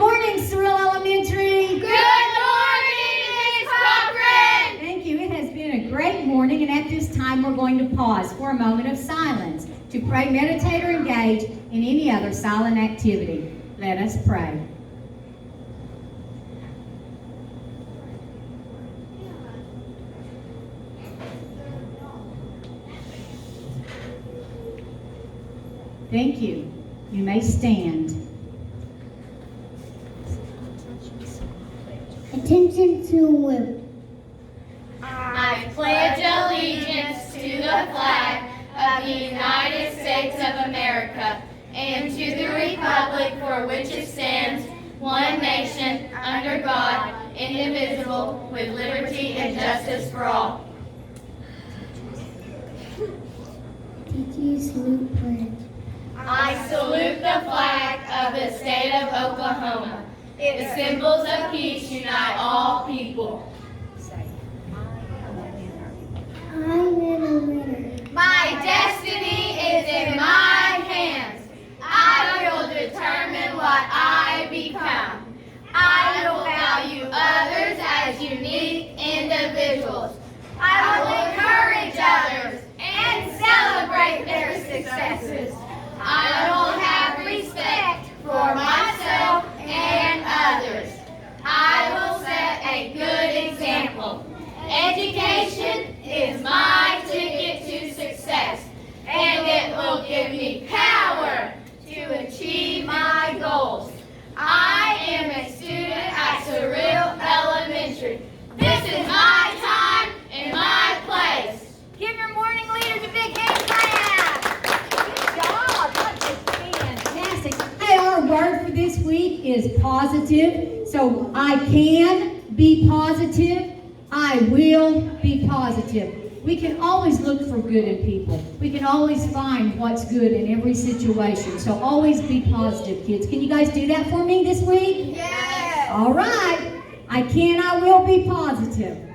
morning, Cyril Elementary. Good morning, Ms. Cochran. Thank you. It has been a great morning, and at this time we're going to pause for a moment of silence to pray, meditate, or engage in any other silent activity. Let us pray. Thank you. You may stand. Attention to women. I pledge allegiance to the flag of the United States of America and to the republic for which it stands, one nation, under God, indivisible, with liberty and justice for all. Did you salute pledge? I salute the flag of the state of Oklahoma. Its symbols of peace unite all people. I'm in a winner. My destiny is in my hands. I will determine what I become. I will value others as unique individuals. I will encourage others and celebrate their successes. I will have respect for myself and others. I will set a good example. Education is my ticket to success, and it will give me power to achieve my goals. I am a student at Cyril Elementary. This is my time and my place. Give your morning leaders a big hand clap. Good job. That is fantastic. Hey, our word for this week is positive. So I can be positive. I will be positive. We can always look for good in people. We can always find what's good in every situation. So always be positive, kids. Can you guys do that for me this week? Yes. All right. I can, I will be positive.